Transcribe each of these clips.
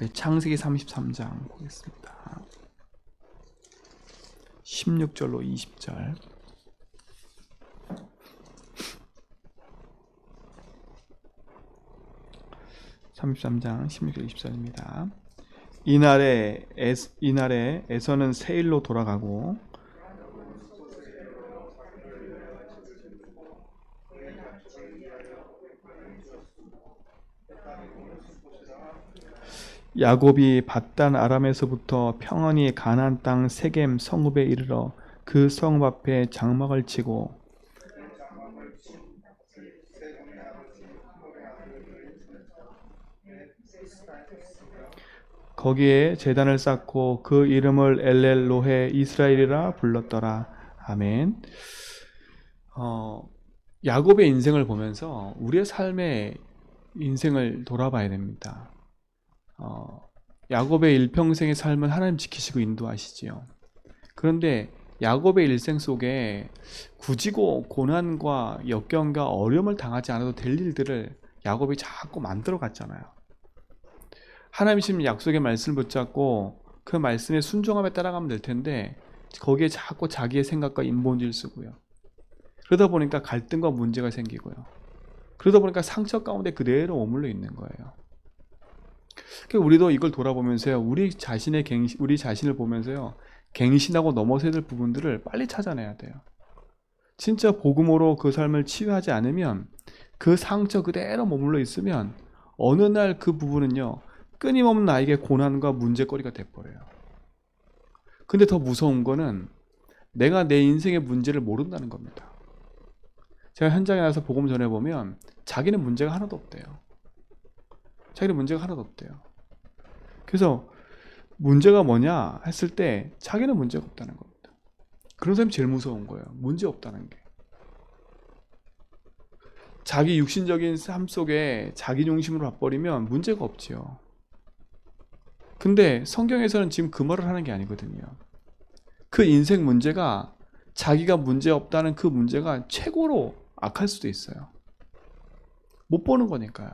창세기 33장 보겠습니다. 16절로 20절. (33장) 16절 20절입니다. 이날에 에서는 세일로 돌아가고 야곱이 밧단 아람에서부터 평안히 가나안 땅 세겜 성읍에 이르러 그 성읍 앞에 장막을 치고 거기에 제단을 쌓고 그 이름을 엘렐로헤 이스라엘이라 불렀더라. 아멘. 야곱의 인생을 보면서 우리의 삶의 인생을 돌아봐야 됩니다. 야곱의 일평생의 삶은 하나님 지키시고 인도하시지요. 그런데 야곱의 일생 속에 굳이고 고난과 역경과 어려움을 당하지 않아도 될 일들을 야곱이 자꾸 만들어 갔잖아요. 하나님 주신 약속의 말씀을 붙잡고 그 말씀에 순종함에 따라가면 될 텐데 거기에 자꾸 자기의 생각과 인본주의를 쓰고요. 그러다 보니까 갈등과 문제가 생기고요. 그러다 보니까 상처 가운데 그대로 머물러 있는 거예요. 우리도 이걸 돌아보면서요, 우리 자신을 보면서요, 갱신하고 넘어서야 될 부분들을 빨리 찾아내야 돼요. 진짜 복음으로 그 삶을 치유하지 않으면 그 상처 그대로 머물러 있으면 어느 날 그 부분은요, 끊임없는 나에게 고난과 문제거리가 돼버려요. 근데 더 무서운 거는 내가 내 인생의 문제를 모른다는 겁니다. 제가 현장에 나가서 복음 전해보면 자기는 문제가 하나도 없대요. 자기는 문제가 하나도 없대요. 그래서 문제가 뭐냐 했을 때 자기는 문제가 없다는 겁니다. 그런 사람이 제일 무서운 거예요. 문제 없다는 게. 자기 육신적인 삶 속에 자기 중심으로 와버리면 문제가 없지요. 근데 성경에서는 지금 그 말을 하는 게 아니거든요. 그 인생 문제가 자기가 문제 없다는 그 문제가 최고로 악할 수도 있어요. 못 보는 거니까요.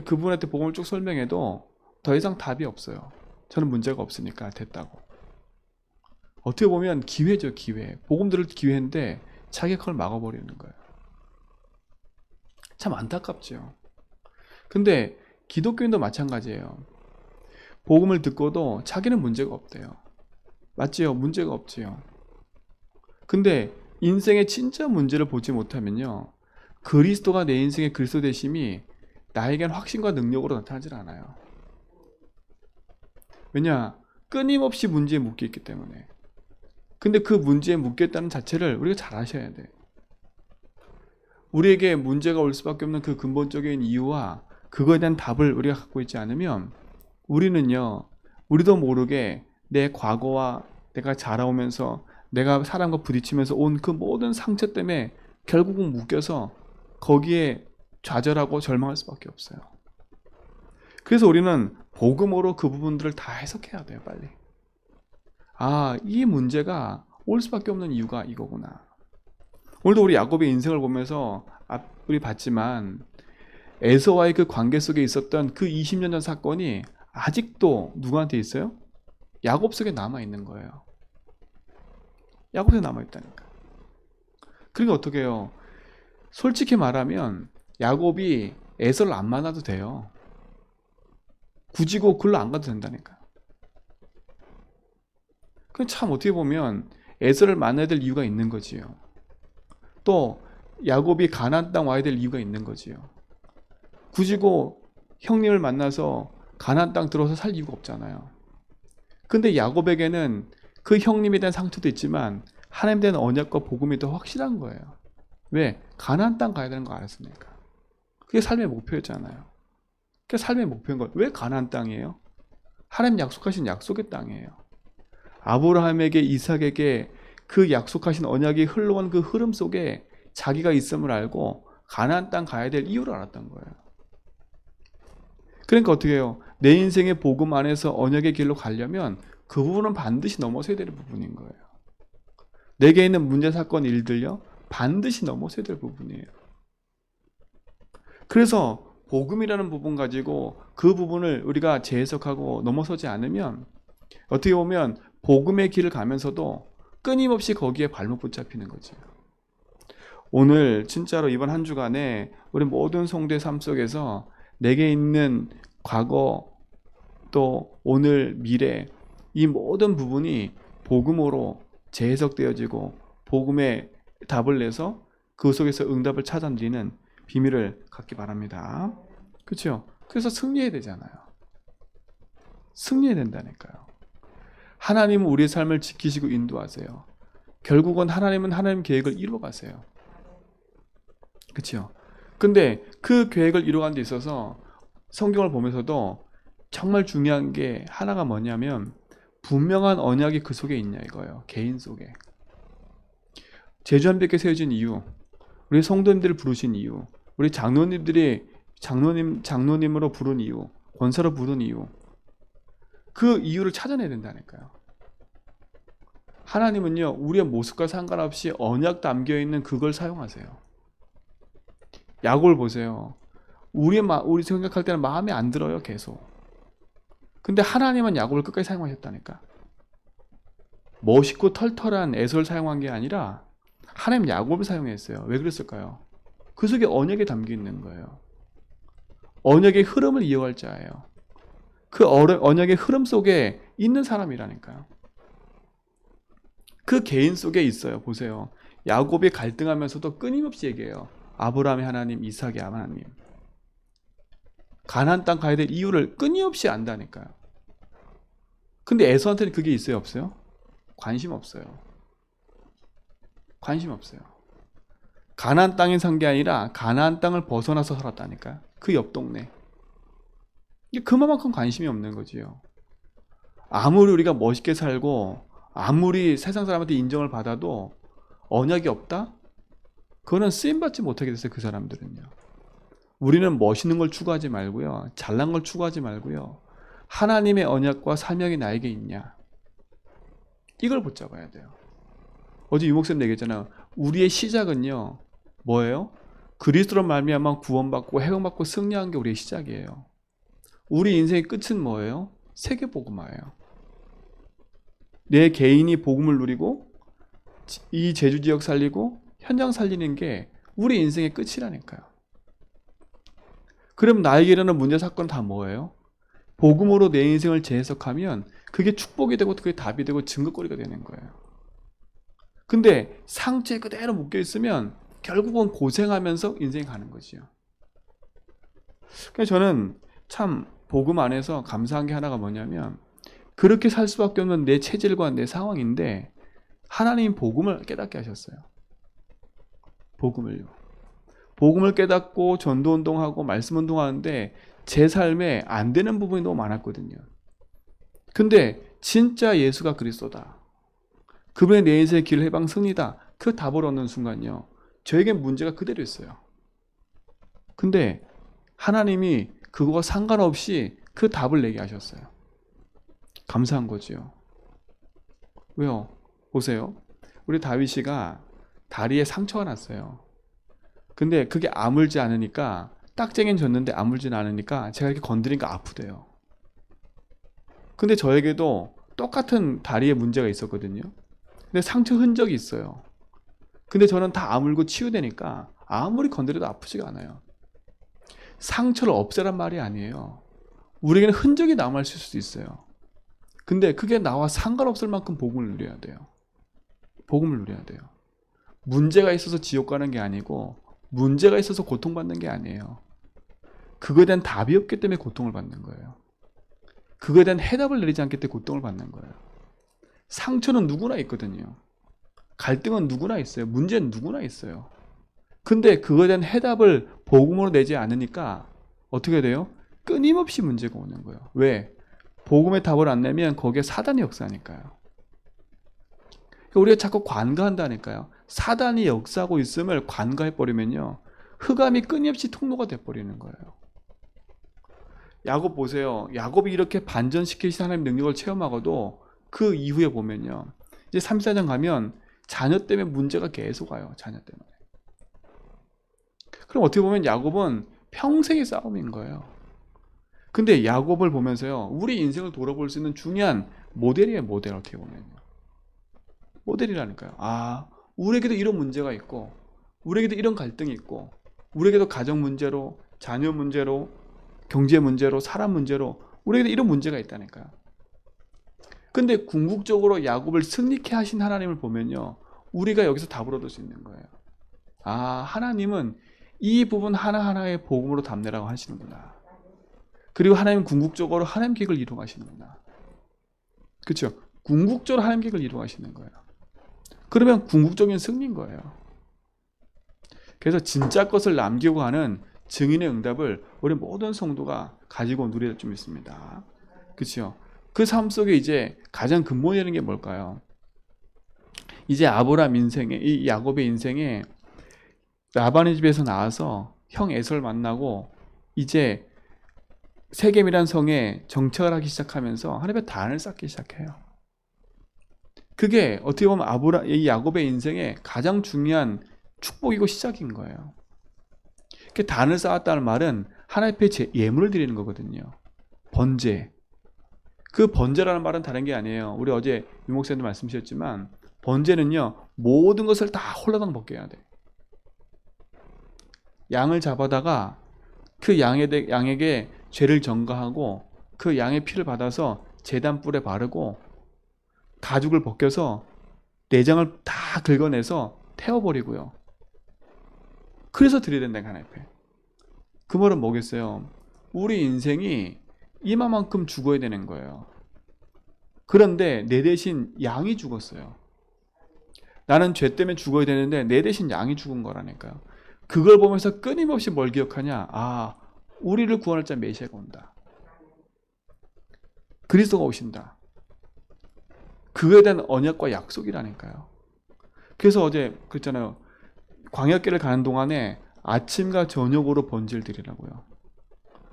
그분한테 복음을 쭉 설명해도 더 이상 답이 없어요. 저는 문제가 없으니까 됐다고. 어떻게 보면 기회죠, 기회. 복음 들을 기회인데 자기가 그걸 막아버리는 거예요. 참 안타깝죠. 근데 기독교인도 마찬가지예요. 복음을 듣고도 자기는 문제가 없대요. 맞지요? 문제가 없지요. 근데 인생의 진짜 문제를 보지 못하면요, 그리스도가 내 인생의 그리스도 되심이 나에겐 확신과 능력으로 나타나질 않아요. 왜냐? 끊임없이 문제에 묶여 있기 때문에. 근데 그 문제에 묶여 있다는 자체를 우리가 잘 아셔야 돼요. 우리에게 문제가 올 수밖에 없는 그 근본적인 이유와 그거에 대한 답을 우리가 갖고 있지 않으면 우리는요, 우리도 모르게 내 과거와 내가 자라오면서 내가 사람과 부딪히면서 온 그 모든 상처 때문에 결국은 묶여서 거기에 좌절하고 절망할 수밖에 없어요. 그래서 우리는 복음으로 그 부분들을 다 해석해야 돼요, 빨리. 아, 이 문제가 올 수밖에 없는 이유가 이거구나. 오늘도 우리 야곱의 인생을 보면서 우리 봤지만 에서와의 그 관계 속에 있었던 그 20년 전 사건이 아직도 누구한테 있어요? 야곱 속에 남아있는 거예요. 야곱 속에 남아있다니까. 그러니까 어떻게 해요? 솔직히 말하면 야곱이 에서를 안 만나도 돼요. 굳이고 글로 안 가도 된다니까. 참 어떻게 보면 에서를 만나야 될 이유가 있는 거지요. 또 야곱이 가나안 땅 와야 될 이유가 있는 거지요. 굳이고 형님을 만나서 가나안 땅 들어서 살 이유가 없잖아요. 근데 야곱에게는 그 형님에 대한 상처도 있지만 하나님에 대한 언약과 복음이 더 확실한 거예요. 왜? 가나안 땅 가야 되는 거 알았으니까. 그게 삶의 목표였잖아요. 그게 삶의 목표인 거예요. 왜 가나안 땅이에요? 하나님 약속하신 약속의 땅이에요. 아브라함에게, 이삭에게 그 약속하신 언약이 흘러온 그 흐름 속에 자기가 있음을 알고 가나안 땅 가야 될 이유를 알았던 거예요. 그러니까 어떻게 해요? 내 인생의 복음 안에서 언약의 길로 가려면 그 부분은 반드시 넘어서야 될 부분인 거예요. 내게 있는 문제, 사건, 일들요, 반드시 넘어서야 될 부분이에요. 그래서 복음이라는 부분 가지고 그 부분을 우리가 재해석하고 넘어서지 않으면 어떻게 보면 복음의 길을 가면서도 끊임없이 거기에 발목 붙잡히는 거지. 오늘 진짜로 이번 한 주간에 우리 모든 성도의 삶 속에서 내게 있는 과거 또 오늘 미래 이 모든 부분이 복음으로 재해석되어지고 복음의 답을 내서 그 속에서 응답을 찾아내는 비밀을 갖기 바랍니다. 그렇죠? 그래서 승리해야 되잖아요. 승리해야 된다니까요. 하나님은 우리의 삶을 지키시고 인도하세요. 결국은 하나님은 하나님 계획을 이루어가세요. 그렇죠? 근데 그 계획을 이루어가는 데 있어서 성경을 보면서도 정말 중요한 게 하나가 뭐냐면 분명한 언약이 그 속에 있냐 이거예요. 개인 속에. 제주한백에 세워진 이유, 우리 성도님들을 부르신 이유, 우리 장로님들이 장로님으로 부른 이유, 권사로 부른 이유, 그 이유를 찾아내야 된다니까요. 하나님은요 우리의 모습과 상관없이 언약 담겨있는 그걸 사용하세요. 야곱을 보세요. 우리 생각할 때는 마음에 안 들어요 계속. 근데 하나님은 야곱을 끝까지 사용하셨다니까. 멋있고 털털한 에서를 사용한 게 아니라 하나님 야곱을 사용했어요. 왜 그랬을까요? 그 속에 언약이 담겨 있는 거예요. 언약의 흐름을 이어갈 자예요. 그 언약의 흐름 속에 있는 사람이라니까요. 그 개인 속에 있어요. 보세요. 야곱이 갈등하면서도 끊임없이 얘기해요. 아브라함의 하나님, 이삭의 하나님. 가나안 땅 가야 될 이유를 끊임없이 안다니까요. 근데 에서한테는 그게 있어요, 없어요? 관심 없어요. 관심 없어요. 가나안 땅에 산 게 아니라 가나안 땅을 벗어나서 살았다니까요. 그 옆 동네. 그만큼 관심이 없는 거지요. 아무리 우리가 멋있게 살고 아무리 세상 사람한테 인정을 받아도 언약이 없다? 그거는 쓰임받지 못하게 됐어요. 그 사람들은요. 우리는 멋있는 걸 추구하지 말고요. 잘난 걸 추구하지 말고요. 하나님의 언약과 사명이 나에게 있냐. 이걸 붙잡아야 돼요. 어제 유목사님 얘기했잖아요. 우리의 시작은요. 뭐예요? 그리스도로 말미암아 구원받고 해방받고 승리한 게 우리의 시작이에요. 우리 인생의 끝은 뭐예요? 세계복음화예요. 내 개인이 복음을 누리고 이 제주지역 살리고 현장 살리는 게 우리 인생의 끝이라니까요. 그럼 나에게 일어나는 문제 사건 다 뭐예요? 복음으로 내 인생을 재해석하면 그게 축복이 되고 그게 답이 되고 증거거리가 되는 거예요. 근데 상처에 그대로 묶여있으면 결국은 고생하면서 인생이 가는 거지요. 그래서 저는 참 복음 안에서 감사한 게 하나가 뭐냐면 그렇게 살 수밖에 없는 내 체질과 내 상황인데 하나님 복음을 깨닫게 하셨어요. 복음을요. 복음을 깨닫고 전도운동하고 말씀운동하는데 제 삶에 안 되는 부분이 너무 많았거든요. 근데 진짜 예수가 그리스도다. 그분의 내 인생의 길 해방 승리다. 그 답을 얻는 순간요. 저에겐 문제가 그대로 있어요. 근데 하나님이 그거와 상관없이 그 답을 내게 하셨어요. 감사한 거지요. 왜요? 보세요. 우리 다윗이가 다리에 상처가 났어요. 근데 그게 아물지 않으니까 딱쟁이는 졌는데 아물지는 않으니까 제가 이렇게 건드리니까 아프대요. 근데 저에게도 똑같은 다리에 문제가 있었거든요. 근데 상처 흔적이 있어요. 근데 저는 다 아물고 치유되니까 아무리 건드려도 아프지가 않아요. 상처를 없애란 말이 아니에요. 우리에게는 흔적이 남아있을 수도 있어요. 근데 그게 나와 상관없을 만큼 복음을 누려야 돼요. 복음을 누려야 돼요. 문제가 있어서 지옥 가는 게 아니고 문제가 있어서 고통받는 게 아니에요. 그거에 대한 답이 없기 때문에 고통을 받는 거예요. 그거에 대한 해답을 내리지 않기 때문에 고통을 받는 거예요. 상처는 누구나 있거든요. 갈등은 누구나 있어요. 문제는 누구나 있어요. 근데 그거에 대한 해답을 복음으로 내지 않으니까 어떻게 돼요? 끊임없이 문제가 오는 거예요. 왜? 복음의 답을 안 내면 거기에 사단이 역사하니까요. 우리가 자꾸 관가한다니까요. 사단이 역사하고 있음을 관가해버리면요. 흑암이 끊임없이 통로가 돼버리는 거예요. 야곱 보세요. 야곱이 이렇게 반전시키신 하나님의 능력을 체험하고도 그 이후에 보면요. 이제 34장 가면 자녀 때문에 문제가 계속 와요. 자녀 때문에. 그럼 어떻게 보면 야곱은 평생의 싸움인 거예요. 근데 야곱을 보면서요, 우리 인생을 돌아볼 수 있는 중요한 모델이에요. 모델. 어떻게 보면 모델이라니까요. 아, 우리에게도 이런 문제가 있고, 우리에게도 이런 갈등이 있고, 우리에게도 가정 문제로, 자녀 문제로, 경제 문제로, 사람 문제로 우리에게도 이런 문제가 있다니까요. 근데 궁극적으로 야곱을 승리케 하신 하나님을 보면요, 우리가 여기서 답을 얻을 수 있는 거예요. 아, 하나님은 이 부분 하나하나의 복음으로 답내라고 하시는구나. 그리고 하나님은 궁극적으로 하나님 계획을 이루어가시는구나. 그렇죠? 궁극적으로 하나님 계획을 이루어가시는 거예요. 그러면 궁극적인 승리인 거예요. 그래서 진짜 것을 남기고 가는 증인의 응답을 우리 모든 성도가 가지고 누려야 좀 있습니다. 그렇죠? 그 삶 속에 이제 가장 근본이 되는 게 뭘까요? 이제 아브라함 인생에, 이 야곱의 인생에 라반의 집에서 나와서 형 에서를 만나고 이제 세겜이란 성에 정착을 하기 시작하면서 하나님의 단을 쌓기 시작해요. 그게 어떻게 보면 이 야곱의 인생의 가장 중요한 축복이고 시작인 거예요. 그 단을 쌓았다는 말은 하나님 앞에 예물을 드리는 거거든요. 번제. 그 번제라는 말은 다른 게 아니에요. 우리 어제 유목사님도 말씀 주셨지만 번제는요, 모든 것을 다 홀라당 벗겨야 돼. 양을 잡아다가 그 양에게 죄를 전가하고 그 양의 피를 받아서 제단불에 바르고 가죽을 벗겨서 내장을 다 긁어내서 태워버리고요. 그래서 드려야 된다, 하나님 앞에. 그 말은 뭐겠어요? 우리 인생이 이만큼 죽어야 되는 거예요. 그런데 내 대신 양이 죽었어요. 나는 죄 때문에 죽어야 되는데 내 대신 양이 죽은 거라니까요. 그걸 보면서 끊임없이 뭘 기억하냐? 아, 우리를 구원할 자 메시아가 온다. 그리스도가 오신다. 그거에 대한 언약과 약속이라니까요. 그래서 어제 그랬잖아요. 광야길을 가는 동안에 아침과 저녁으로 번제를 드리라고요.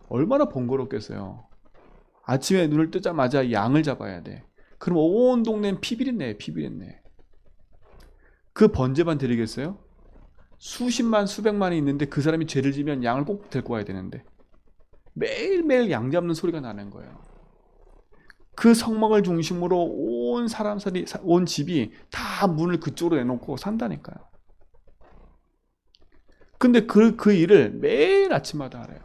얼마나 번거롭겠어요. 아침에 눈을 뜨자마자 양을 잡아야 돼. 그럼 온 동네는 피비린내, 피비린내. 그 번제만 드리겠어요? 수십만, 수백만이 있는데 그 사람이 죄를 지면 양을 꼭 데리고 와야 되는데 매일매일 양 잡는 소리가 나는 거예요. 그 성막을 중심으로 온 사람들이, 온 집이 다 문을 그쪽으로 내놓고 산다니까요. 근데 그 일을 매일 아침마다 하래요.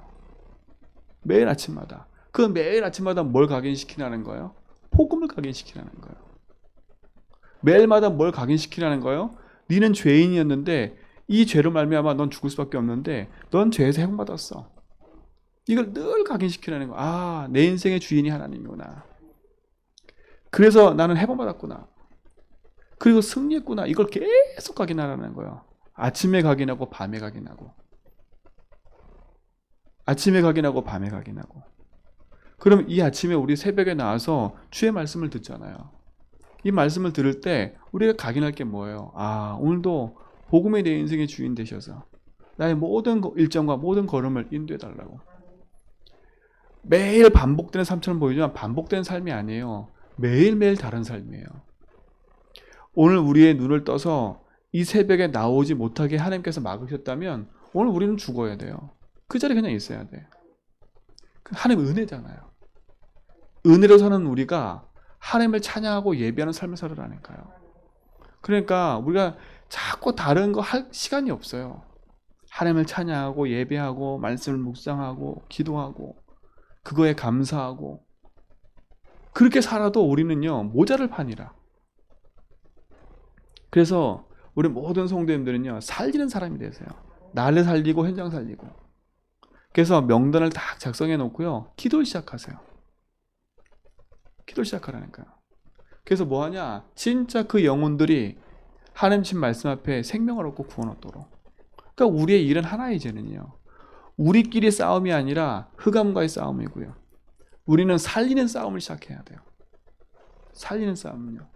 매일 아침마다. 그 매일 아침마다 뭘 각인시키라는 거예요? 복음을 각인시키라는 거예요. 매일마다 뭘 각인시키라는 거예요? 너는 죄인이었는데 이 죄로 말미암아 넌 죽을 수밖에 없는데 넌 죄에서 해방받았어. 이걸 늘 각인시키라는 거야. 아, 내 인생의 주인이 하나님이구나. 그래서 나는 해방받았구나. 그리고 승리했구나. 이걸 계속 각인하라는 거예요. 아침에 각인하고 밤에 각인하고. 아침에 각인하고 밤에 각인하고. 그럼 이 아침에 우리 새벽에 나와서 주의 말씀을 듣잖아요. 이 말씀을 들을 때 우리가 각인할 게 뭐예요? 아, 오늘도 복음의 내 인생의 주인 되셔서 나의 모든 일정과 모든 걸음을 인도해 달라고. 매일 반복되는 삶처럼 보이지만 반복되는 삶이 아니에요. 매일매일 다른 삶이에요. 오늘 우리의 눈을 떠서 이 새벽에 나오지 못하게 하나님께서 막으셨다면 오늘 우리는 죽어야 돼요. 그 자리에 그냥 있어야 돼. 하나님 은혜잖아요. 은혜로 사는 우리가 하나님을 찬양하고 예배하는 삶을 살으라니까요. 그러니까 우리가 자꾸 다른 거 할 시간이 없어요. 하나님을 찬양하고 예배하고 말씀을 묵상하고 기도하고 그거에 감사하고 그렇게 살아도 우리는요 모자를 파니라. 그래서 우리 모든 성도님들은요 살리는 사람이 되세요. 나를 살리고 현장 살리고. 그래서 명단을 딱 작성해 놓고요 기도를 시작하세요. 기도 시작하라니까요. 그래서 뭐하냐? 진짜 그 영혼들이 하나님 신 말씀 앞에 생명을 얻고 구원 얻도록. 그러니까 우리의 일은 하나 이제는요. 우리끼리 싸움이 아니라 흑암과의 싸움이고요. 우리는 살리는 싸움을 시작해야 돼요. 살리는 싸움은요.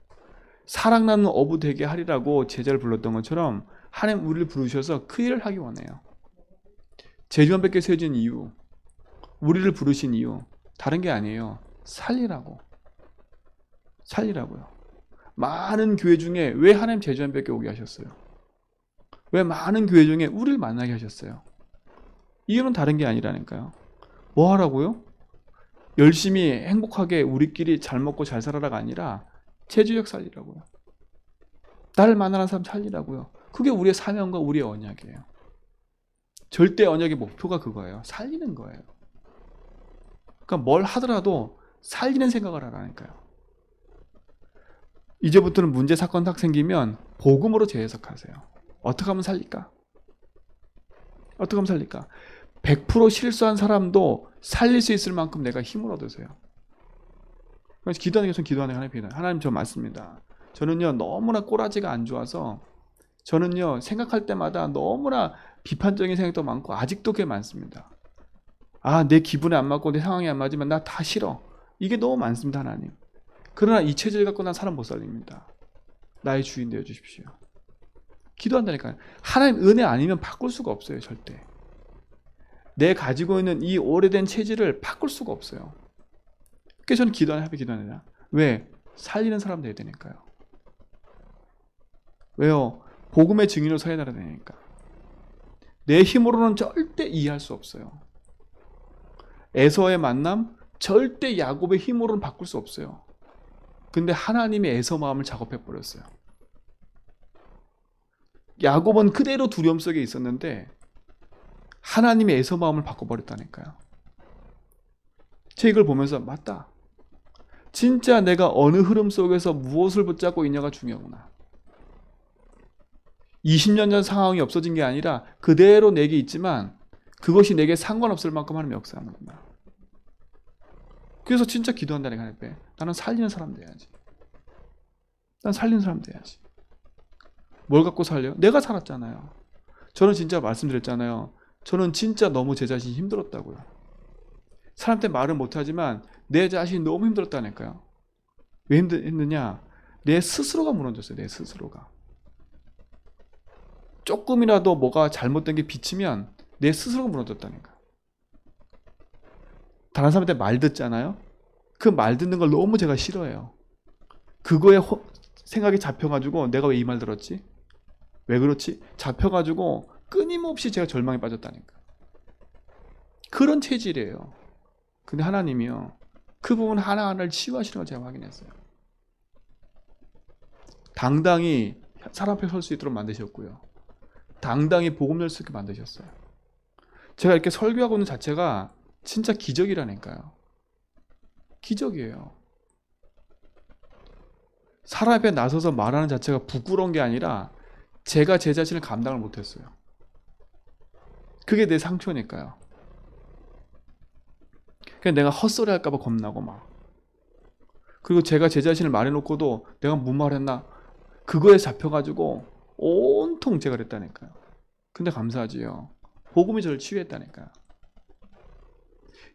사랑나는 어부 되게 하리라고 제자를 불렀던 것처럼 하나님 우리를 부르셔서 그 일을 하기 원해요. 제주원밖에 세워진 이유, 우리를 부르신 이유 다른 게 아니에요. 살리라고. 살리라고요. 많은 교회 중에 왜 하나님 제주원밖에 오게 하셨어요? 왜 많은 교회 중에 우리를 만나게 하셨어요? 이유는 다른 게 아니라니까요. 뭐 하라고요? 열심히 행복하게 우리끼리 잘 먹고 잘 살아라가 아니라 체주역 살리라고요. 나를 만나는 사람 살리라고요. 그게 우리의 사명과 우리의 언약이에요. 절대 언약의 목표가 그거예요. 살리는 거예요. 그러니까 뭘 하더라도 살리는 생각을 하라니까요. 이제부터는 문제 사건 딱 생기면 복음으로 재해석하세요. 어떻게 하면 살릴까? 어떻게 하면 살릴까? 100% 실수한 사람도 살릴 수 있을 만큼 내가 힘을 얻으세요. 그래서 기도하는 게 전 기도하는 게 하나님, 하나님 저 맞습니다. 저는요 너무나 꼬라지가 안 좋아서 저는요 생각할 때마다 너무나 비판적인 생각도 많고 아직도 꽤 많습니다. 아, 내 기분에 안 맞고 내 상황에 안 맞으면 나 다 싫어. 이게 너무 많습니다, 하나님. 그러나 이 체질 갖고 난 사람 못 살립니다. 나의 주인 되어 주십시오. 기도한다니까요. 하나님 은혜 아니면 바꿀 수가 없어요, 절대. 내 가지고 있는 이 오래된 체질을 바꿀 수가 없어요. 그래서 저는 기도하느라. 왜? 살리는 사람 되어야 되니까요. 왜요? 복음의 증인으로 서야 되니까. 내 힘으로는 절대 이해할 수 없어요. 에서의 만남 절대 야곱의 힘으로는 바꿀 수 없어요. 근데 하나님의 에서 마음을 작업해 버렸어요. 야곱은 그대로 두려움 속에 있었는데 하나님의 에서 마음을 바꿔버렸다니까요. 제 이걸 보면서 맞다. 진짜 내가 어느 흐름 속에서 무엇을 붙잡고 있냐가 중요하구나. 20년 전 상황이 없어진 게 아니라 그대로 내게 있지만 그것이 내게 상관없을 만큼 하나님 역사하는구나. 그래서 진짜 기도한다니까. 하나님, 나는 살리는 사람 돼야지. 난 살리는 사람 돼야지. 뭘 갖고 살려? 내가 살았잖아요. 저는 진짜 말씀드렸잖아요. 저는 진짜 너무 제 자신이 힘들었다고요. 사람한테 말은 못하지만 내 자신이 너무 힘들었다니까요. 왜 힘드냐? 내 스스로가 무너졌어요. 내 스스로가. 조금이라도 뭐가 잘못된 게 비치면 내 스스로가 무너졌다니까. 다른 사람한테 말 듣잖아요. 그 말 듣는 걸 너무 제가 싫어해요. 그거에 생각이 잡혀가지고 내가 왜 이 말 들었지? 왜 그렇지? 잡혀가지고 끊임없이 제가 절망에 빠졌다니까. 그런 체질이에요. 근데 하나님이요, 그 부분 하나하나를 치유하시는 걸 제가 확인했어요. 당당히 사람 앞에 설 수 있도록 만드셨고요. 당당히 복음 열 수 있게 만드셨어요. 제가 이렇게 설교하고 있는 자체가 진짜 기적이라니까요. 기적이에요. 사람 앞에 나서서 말하는 자체가 부끄러운 게 아니라 제가 제 자신을 감당을 못했어요. 그게 내 상처니까요. 그냥 내가 헛소리 할까봐 겁나고 막. 그리고 제가 제 자신을 말해놓고도 내가 무슨 말했나 그거에 잡혀가지고 온통 제가 그랬다니까요. 근데 감사하지요. 복음이 저를 치유했다니까요.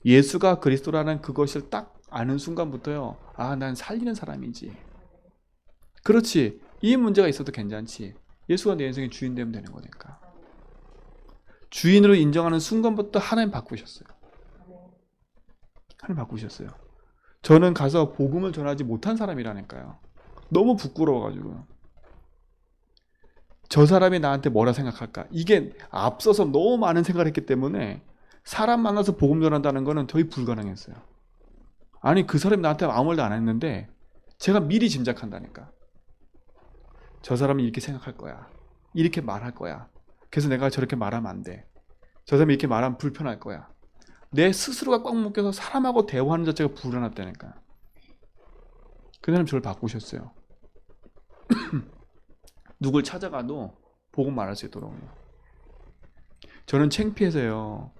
예수가 그리스도라는 그것을 딱 아는 순간부터요. 아, 난 살리는 사람이지. 그렇지. 이 문제가 있어도 괜찮지. 예수가 내 인생의 주인 되면 되는 거니까. 주인으로 인정하는 순간부터 하나님 바꾸셨어요. 하나님 바꾸셨어요. 저는 가서 복음을 전하지 못한 사람이라니까요. 너무 부끄러워가지고요. 저 사람이 나한테 뭐라 생각할까? 이게 앞서서 너무 많은 생각을 했기 때문에 사람 만나서 복음 전한다는 거는 거의 불가능했어요. 아니, 그 사람이 나한테 아무 말도 안 했는데 제가 미리 짐작한다니까. 저 사람이 이렇게 생각할 거야. 이렇게 말할 거야. 그래서 내가 저렇게 말하면 안 돼. 저 사람이 이렇게 말하면 불편할 거야. 내 스스로가 꽉 묶여서 사람하고 대화하는 자체가 불안했다니까. 그 사람이 저를 바꾸셨어요. 누굴 찾아가도 복음 말할 수 있도록요. 저는 창피해서요.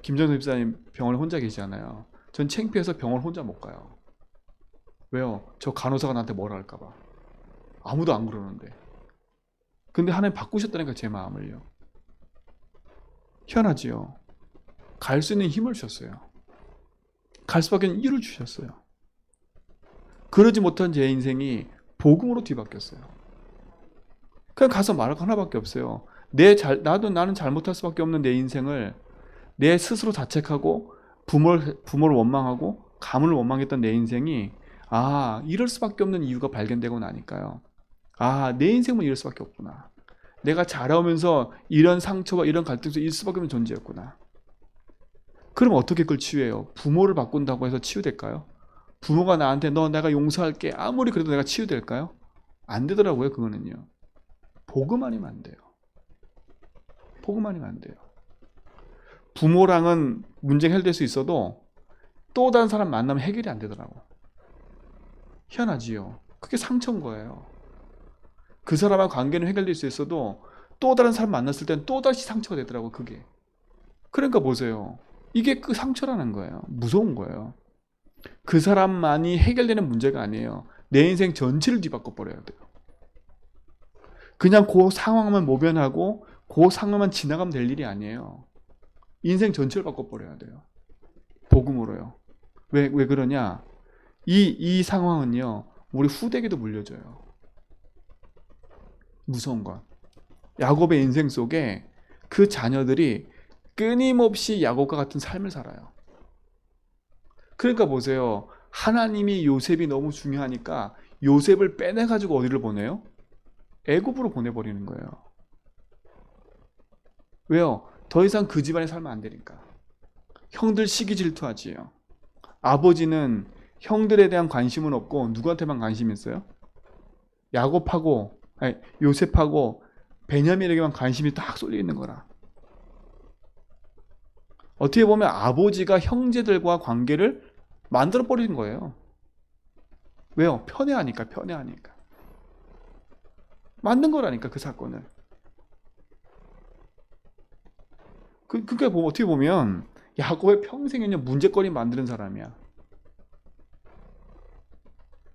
김정선 집사님 병원에 혼자 계시잖아요. 전 창피해서 병원 혼자 못 가요. 왜요? 저 간호사가 나한테 뭐라 할까 봐. 아무도 안 그러는데. 근데 하나님 바꾸셨다니까, 제 마음을요. 희한하지요. 갈 수 있는 힘을 주셨어요. 갈 수밖에 없는 이유를 주셨어요. 그러지 못한 제 인생이 복음으로 뒤바뀌었어요. 그냥 가서 말할 거 하나밖에 없어요. 나는 잘못할 수밖에 없는 내 인생을 내 스스로 자책하고 부모를 원망하고 가문을 원망했던 내 인생이 이럴 수밖에 없는 이유가 발견되고 나니까요. 내 인생은 이럴 수밖에 없구나. 내가 자라오면서 이런 상처와 이런 갈등 속에 있을 수밖에 없는 존재였구나. 그럼 어떻게 그걸 치유해요? 부모를 바꾼다고 해서 치유될까요? 부모가 나한테 너 내가 용서할게 아무리 그래도 내가 치유될까요? 안 되더라고요. 그거는요. 보고만 하면 안 돼요. 보고만 하면 안 돼요. 부모랑은 문제가 해결될 수 있어도 또 다른 사람 만나면 해결이 안 되더라고. 희한하지요. 그게 상처인 거예요. 그 사람과 관계는 해결될 수 있어도 또 다른 사람 만났을 땐 또다시 상처가 되더라고. 그게. 그러니까 보세요. 이게 그 상처라는 거예요. 무서운 거예요. 그 사람만이 해결되는 문제가 아니에요. 내 인생 전체를 뒤바꿔 버려야 돼요. 그냥 그 상황만 모면하고 그 상황만 지나가면 될 일이 아니에요. 인생 전체를 바꿔 버려야 돼요. 복음으로요. 왜 그러냐? 이 상황은요. 우리 후대에게도 물려줘요. 무서운 건. 야곱의 인생 속에 그 자녀들이 끊임없이 야곱과 같은 삶을 살아요. 그러니까 보세요. 하나님이 요셉이 너무 중요하니까 요셉을 빼내가지고 어디를 보내요? 애굽으로 보내버리는 거예요. 왜요? 더 이상 그 집안에 살면 안 되니까. 형들 시기 질투하지요. 아버지는 형들에 대한 관심은 없고 누구한테만 관심이 있어요? 야곱하고 아니, 요셉하고 베냐민에게만 관심이 딱 쏠려 있는 거라. 어떻게 보면 아버지가 형제들과 관계를 만들어 버리는 거예요. 왜요? 편애하니까. 만든 거라니까 그 사건을. 그러니까 어떻게 보면 야곱의 평생은요 문제거리 만드는 사람이야.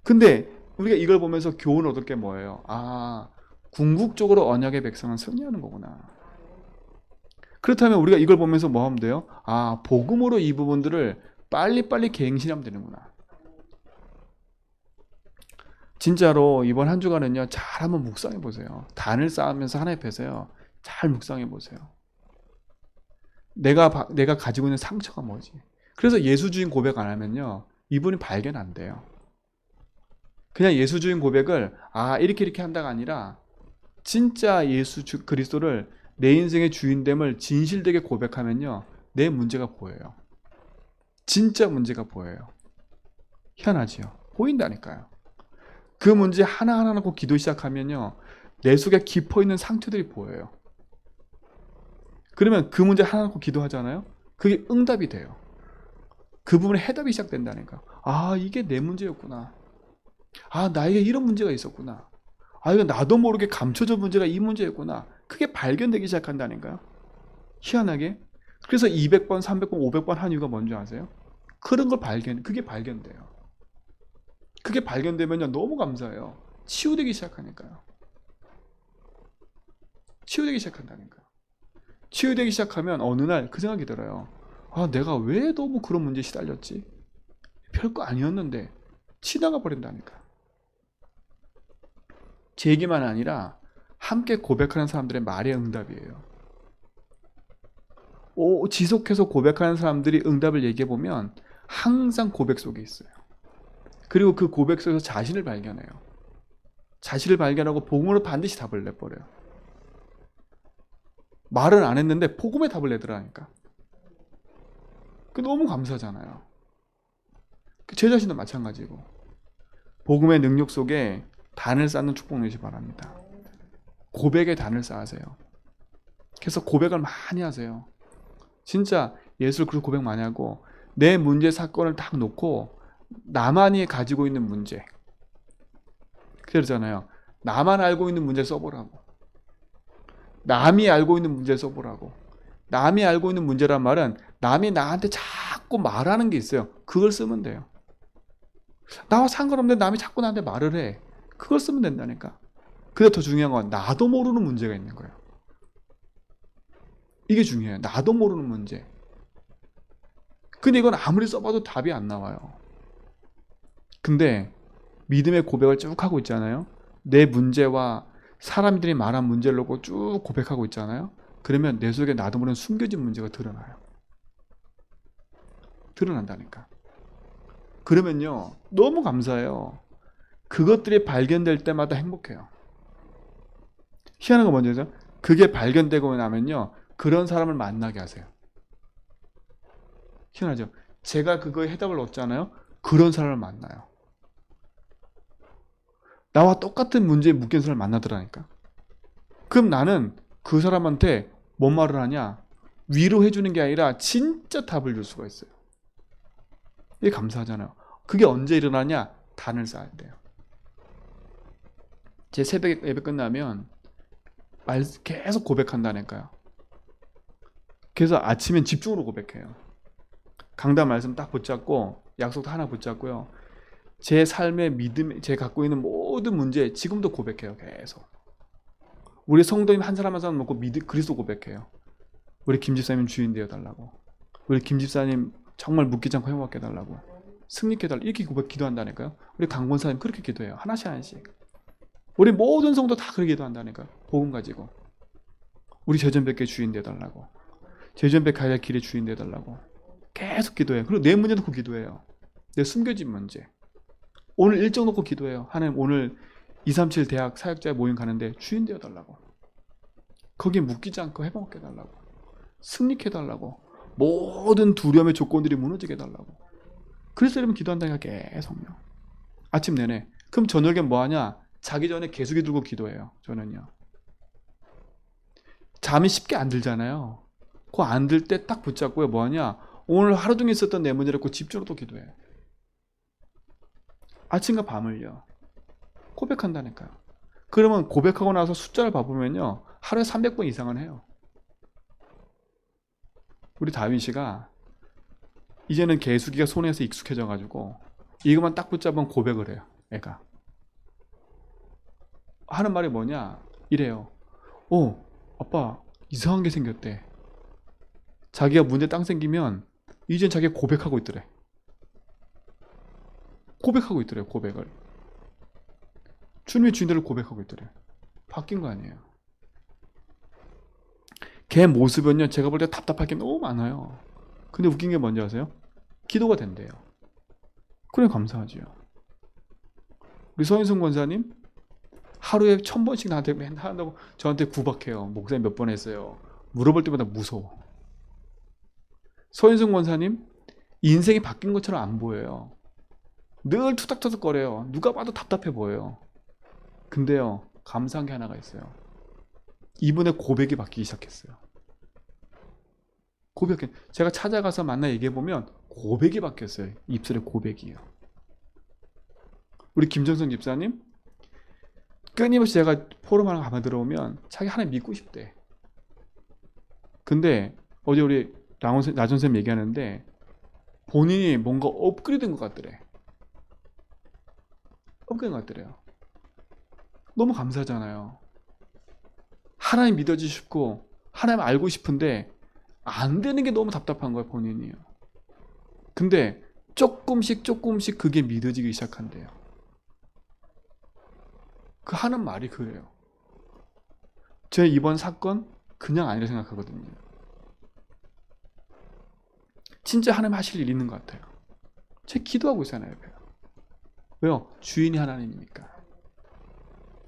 근데 우리가 이걸 보면서 교훈을 얻을 게 뭐예요? 아, 궁극적으로 언약의 백성은 승리하는 거구나. 그렇다면 우리가 이걸 보면서 뭐 하면 돼요? 아, 복음으로 이 부분들을 빨리빨리 갱신하면 되는구나. 진짜로 이번 한 주간은요 잘 한번 묵상해 보세요. 단을 쌓으면서 하나님 앞에서요 잘 묵상해 보세요. 내가 가지고 있는 상처가 뭐지? 그래서 예수주인 고백 안 하면요 이분이 발견 안 돼요. 그냥 예수주인 고백을 이렇게 한다가 아니라 진짜 예수 그리스도를 내 인생의 주인됨을 진실되게 고백하면요 내 문제가 보여요. 진짜 문제가 보여요. 희한하지요? 보인다니까요. 그 문제 하나하나 놓고 기도 시작하면요 내 속에 깊어있는 상처들이 보여요. 그러면 그 문제 하나 놓고 기도하잖아요. 그게 응답이 돼요. 그 부분에 해답이 시작된다니까. 이게 내 문제였구나. 나에게 이런 문제가 있었구나. 이거 나도 모르게 감춰진 문제가 이 문제였구나. 그게 발견되기 시작한다니까요. 희한하게. 그래서 200번, 300번, 500번 한 이유가 뭔지 아세요? 그런 걸 그게 발견돼요. 그게 발견되면요 너무 감사해요. 치유되기 시작하니까요. 치유되기 시작한다니까요. 치유되기 시작하면 어느 날 그 생각이 들어요. 내가 왜 너무 그런 문제에 시달렸지? 별거 아니었는데 지나가 버린다니까. 제 얘기만 아니라 함께 고백하는 사람들의 말의 응답이에요. 지속해서 고백하는 사람들이 응답을 얘기해보면 항상 고백 속에 있어요. 그리고 그 고백 속에서 자신을 발견해요. 자신을 발견하고 복음으로 반드시 답을 내버려요. 말은 안 했는데 복음의 답을 내더라니까. 너무 감사하잖아요. 제 자신도 마찬가지고. 복음의 능력 속에 단을 쌓는 축복 누리시 바랍니다. 고백의 단을 쌓으세요. 그래서 고백을 많이 하세요. 진짜 예수를 그렇게 고백 많이 하고 내 문제 사건을 딱 놓고 나만이 가지고 있는 문제 그러잖아요. 나만 알고 있는 문제를 써보라고. 남이 알고 있는 문제를 써보라고. 남이 알고 있는 문제란 말은 남이 나한테 자꾸 말하는 게 있어요. 그걸 쓰면 돼요. 나와 상관없는데 남이 자꾸 나한테 말을 해. 그걸 쓰면 된다니까. 근데 더 중요한 건 나도 모르는 문제가 있는 거예요. 이게 중요해요. 나도 모르는 문제. 근데 이건 아무리 써봐도 답이 안 나와요. 근데 믿음의 고백을 쭉 하고 있잖아요. 내 문제와 사람들이 말한 문제를 놓고 쭉 고백하고 있잖아요. 그러면 내 속에 나도 모르는 숨겨진 문제가 드러나요. 드러난다니까. 그러면요 너무 감사해요. 그것들이 발견될 때마다 행복해요. 희한한 건 뭔지 아세요? 그게 발견되고 나면요, 그런 사람을 만나게 하세요. 희한하죠? 제가 그거에 해답을 얻잖아요. 그런 사람을 만나요. 나와 똑같은 문제에 묶인 사람을 만나더라니까. 그럼 나는 그 사람한테 뭔 말을 하냐? 위로해 주는 게 아니라 진짜 답을 줄 수가 있어요. 이게 감사하잖아요. 그게 언제 일어나냐? 단을 쌓을 때요. 제 새벽 예배 끝나면 계속 고백한다니까요. 그래서 아침엔 집중으로 고백해요. 강단 말씀 딱 붙잡고 약속도 하나 붙잡고요. 제 삶의 믿음, 제가 갖고 있는 모든 문제 지금도 고백해요. 계속. 우리 성도님 한 사람 한 사람 놓고 그리스도 고백해요. 우리 김 집사님 주인 되어 달라고. 우리 김 집사님 정말 묻기 않고 행복하게 해달라고. 승리케 해달라고. 이렇게 기도한다니까요. 우리 강 권사님 그렇게 기도해요. 하나씩 하나씩. 우리 모든 성도 다 그렇게 기도한다니까요. 복음 가지고. 우리 제전백계 주인 되어달라고. 제전백 가야 할 길의 주인 되어달라고. 계속 기도해요. 그리고 내 문제 놓고 기도해요. 내 숨겨진 문제. 오늘 일정 놓고 기도해요. 하나님 오늘 237 대학 사역자 모임 가는데 주인 되어달라고. 거기에 묶이지 않고 해먹게 해달라고. 승리케 해달라고. 모든 두려움의 조건들이 무너지게 해달라고. 그래서 여러분 기도한다니까 계속요. 아침 내내. 그럼 저녁에 뭐하냐? 자기 전에 개수기 들고 기도해요. 저는요. 잠이 쉽게 안 들잖아요. 그 안 들 때 딱 붙잡고요. 뭐하냐? 오늘 하루 종일 있었던 내 문제를 꼭 집중으로 또 기도해요. 아침과 밤을요. 고백한다니까요. 그러면 고백하고 나서 숫자를 봐보면요. 하루에 300번 이상은 해요. 우리 다윗이가 이제는 개수기가 손에서 익숙해져가지고 이것만 딱 붙잡으면 고백을 해요. 애가. 하는 말이 뭐냐? 이래요. 아빠 이상한 게 생겼대. 자기가 문제 땅 생기면 이젠 자기가 고백하고 있더래. 고백하고 있더래요. 고백을. 주님의 주인들을 고백하고 있더래요. 바뀐 거 아니에요. 걔 모습은요. 제가 볼 때 답답할 게 너무 많아요. 근데 웃긴 게 뭔지 아세요? 기도가 된대요. 그래 감사하지요. 우리 서인승 권사님 하루에 1000번씩 나한테 맨날 한다고 저한테 구박해요. 목사님 몇 번 했어요. 물어볼 때마다 무서워. 서인승 권사님 인생이 바뀐 것처럼 안 보여요. 늘 투닥투닥거려요. 누가 봐도 답답해 보여요. 근데요 감사한 게 하나가 있어요. 이분의 고백이 바뀌기 시작했어요. 고백이 제가 찾아가서 만나 얘기해보면 고백이 바뀌었어요. 입술의 고백이요. 우리 김정성 집사님 끊임없이 제가 포럼 하나 가만 들어오면 자기 하나님 믿고 싶대. 근데 어제 우리 나전쌤 얘기하는데 본인이 뭔가 업그레이드된 것 같더래. 업그레이드된 것 같더래요. 너무 감사하잖아요. 하나님 믿어주고 싶고 하나님 알고 싶은데 안 되는 게 너무 답답한 거예요. 본인이요. 근데 조금씩 그게 믿어지기 시작한대요. 그 하는 말이 그래요. 제 이번 사건 그냥 아니라 생각하거든요. 진짜 하나님 하실 일 있는 것 같아요. 제가 기도하고 있잖아요. 왜요? 주인이 하나님이니까.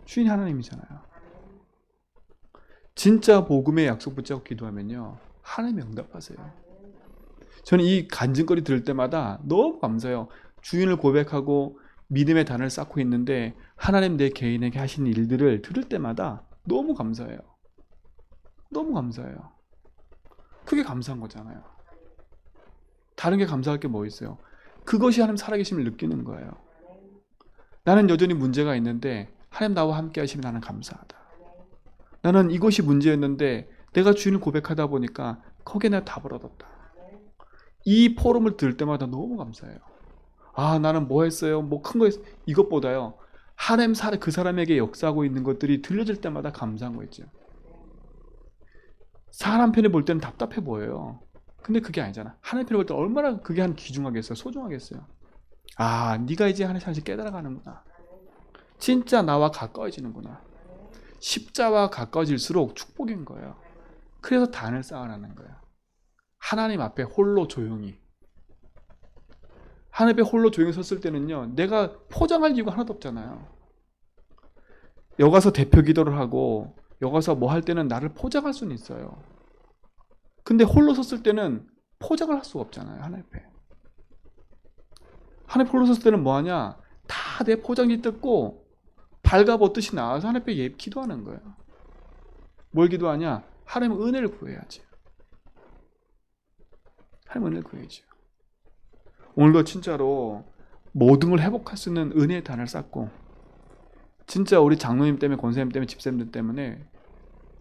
주인이 하나님이잖아요. 진짜 복음의 약속 붙잡고 기도하면요. 하나님이 응답하세요. 저는 이 간증거리 들을 때마다 너무 감사해요. 주인을 고백하고 믿음의 단을 쌓고 있는데 하나님 내 개인에게 하신 일들을 들을 때마다 너무 감사해요. 너무 감사해요. 그게 감사한 거잖아요. 다른 게 감사할 게 뭐 있어요? 그것이 하나님 살아계심을 느끼는 거예요. 나는 여전히 문제가 있는데 하나님 나와 함께 하시면 나는 감사하다. 나는 이것이 문제였는데 내가 주인을 고백하다 보니까 거기에 내가 답을 얻었다. 이 포럼을 들을 때마다 너무 감사해요. 아 나는 뭐 했어요? 뭐 큰 거 했어요? 이것보다요. 하나님 그 사람에게 역사하고 있는 것들이 들려질 때마다 감사한 거 있죠. 사람 편에 볼 때는 답답해 보여요. 근데 그게 아니잖아. 하나님 편에 볼 때 얼마나 그게 한 귀중하겠어요. 소중하겠어요. 아 네가 이제 하나씩 깨달아가는구나. 진짜 나와 가까워지는구나. 십자와 가까워질수록 축복인 거예요. 그래서 단을 쌓아라는 거예요. 하나님 앞에 홀로 조용히. 하나님 앞에 홀로 조용히 섰을 때는요. 내가 포장할 이유가 하나도 없잖아요. 여기 가서 대표 기도를 하고 여기 가서 뭐 할 때는 나를 포장할 수는 있어요. 근데 홀로 섰을 때는 포장을 할 수가 없잖아요. 하나님 앞에. 하나님 앞에 홀로 섰을 때는 뭐 하냐? 다 내 포장지 뜯고 발가벗듯이 나와서 하나님 앞에 기도하는 거예요. 뭘 기도하냐? 하나님 은혜를 구해야지. 하나님 은혜를 구해야지. 오늘도 진짜로 모든 걸 회복할 수 있는 은혜의 단을 쌓고, 진짜 우리 장로님 때문에, 권사님 때문에, 집사님들 때문에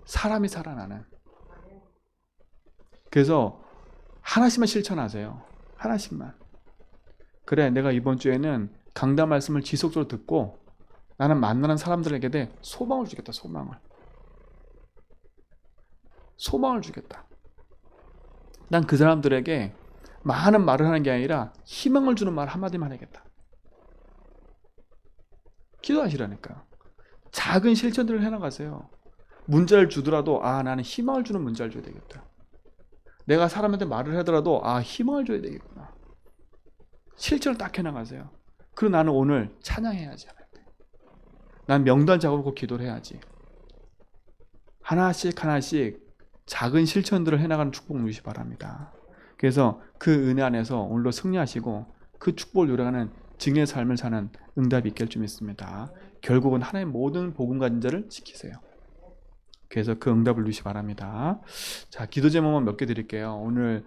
사람이 살아나는, 그래서 하나씩만 실천하세요. 하나씩만. 그래, 내가 이번 주에는 강단 말씀을 지속적으로 듣고 나는 만나는 사람들에게 소망을 주겠다. 소망을 주겠다. 난 그 사람들에게 많은 말을 하는 게 아니라 희망을 주는 말 한마디만 하겠다. 기도하시라니까. 작은 실천들을 해나가세요. 문자를 주더라도 나는 희망을 주는 문자를 줘야 되겠다. 내가 사람한테 말을 하더라도 희망을 줘야 되겠구나. 실천을 딱 해나가세요. 그리고 나는 오늘 찬양해야지. 난 명단 작업을 기도를 해야지. 하나씩 작은 실천들을 해나가는 축복 누리시 바랍니다. 그래서 그 은혜 안에서 오늘도 승리하시고 그 축복을 누려가는 증인의 삶을 사는 응답이 있길 좀 있습니다. 결국은 하나님 모든 복음 가진 자를 지키세요. 그래서 그 응답을 누리시 바랍니다. 자, 기도 제목만 몇 개 드릴게요. 오늘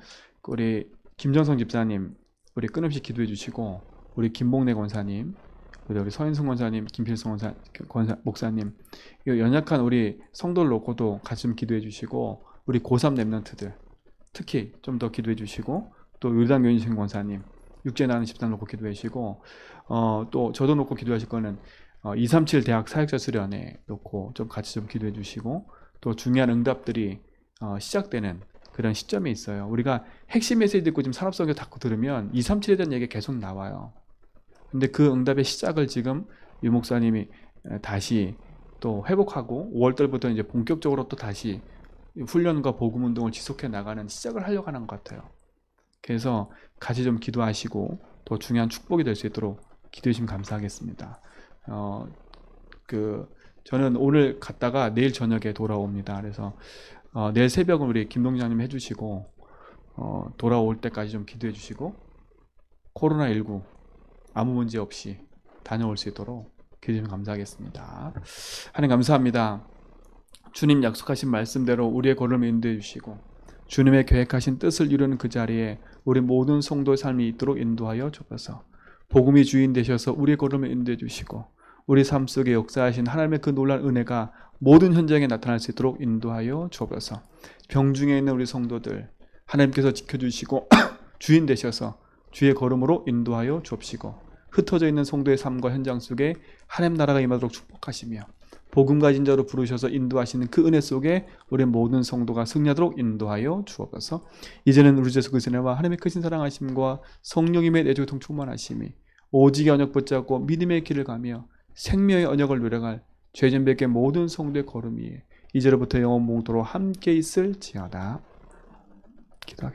우리 김정성 집사님 우리 끊임없이 기도해 주시고, 우리 김봉래 권사님, 우리 서인승 권사님, 김필승 목사님, 연약한 우리 성도를 놓고도 같이 좀 기도해 주시고, 우리 고3 랩런트들 특히 좀 더 기도해 주시고, 또 요단 교인신 권사님, 육제 나는 집단 놓고 기도해 주시고, 또 저도 놓고 기도하실 거는 237 대학 사역자 수련회 놓고 좀 같이 좀 기도해 주시고, 또 중요한 응답들이 시작되는 그런 시점이 있어요. 우리가 핵심 메시지 듣고 지금 산업성경 닫고 들으면 237에 대한 얘기가 계속 나와요. 근데 그 응답의 시작을 지금 유 목사님이 다시 또 회복하고 5월달부터 이제 본격적으로 또 다시 훈련과 복음 운동을 지속해 나가는 시작을 하려고 하는 것 같아요. 그래서 같이 좀 기도하시고 더 중요한 축복이 될 수 있도록 기도해 주시면 감사하겠습니다. 저는 오늘 갔다가 내일 저녁에 돌아옵니다. 그래서 내일 새벽은 우리 김동장님 해주시고, 돌아올 때까지 좀 기도해 주시고, 코로나19 아무 문제 없이 다녀올 수 있도록 기도해 주시면 감사하겠습니다. 하나님 감사합니다. 주님 약속하신 말씀대로 우리의 걸음을 인도해 주시고, 주님의 계획하신 뜻을 이루는 그 자리에 우리 모든 성도의 삶이 있도록 인도하여 주옵소서. 복음이 주인 되셔서 우리의 걸음을 인도해 주시고, 우리 삶 속에 역사하신 하나님의 그 놀라운 은혜가 모든 현장에 나타날 수 있도록 인도하여 주옵소서. 병중에 있는 우리 성도들 하나님께서 지켜주시고 주인 되셔서 주의 걸음으로 인도하여 주옵시고, 흩어져 있는 성도의 삶과 현장 속에 하나님 나라가 임하도록 축복하시며, 복음 가진 자로 부르셔서 인도하시는 그 은혜 속에 우리 모든 성도가 승리하도록 인도하여 주옵소서. 이제는 우리 주 예수 그리스도의 은혜와 하나님의 크신 사랑하심과 성령님의 내주통 충만하심이 오직의 언약 붙잡고 믿음의 길을 가며 생명의 언약을 누려갈 죄진 뵙게 모든 성도의 걸음 위에 이제로부터 영원 몽도로 함께 있을지어다. 기도하겠습니다.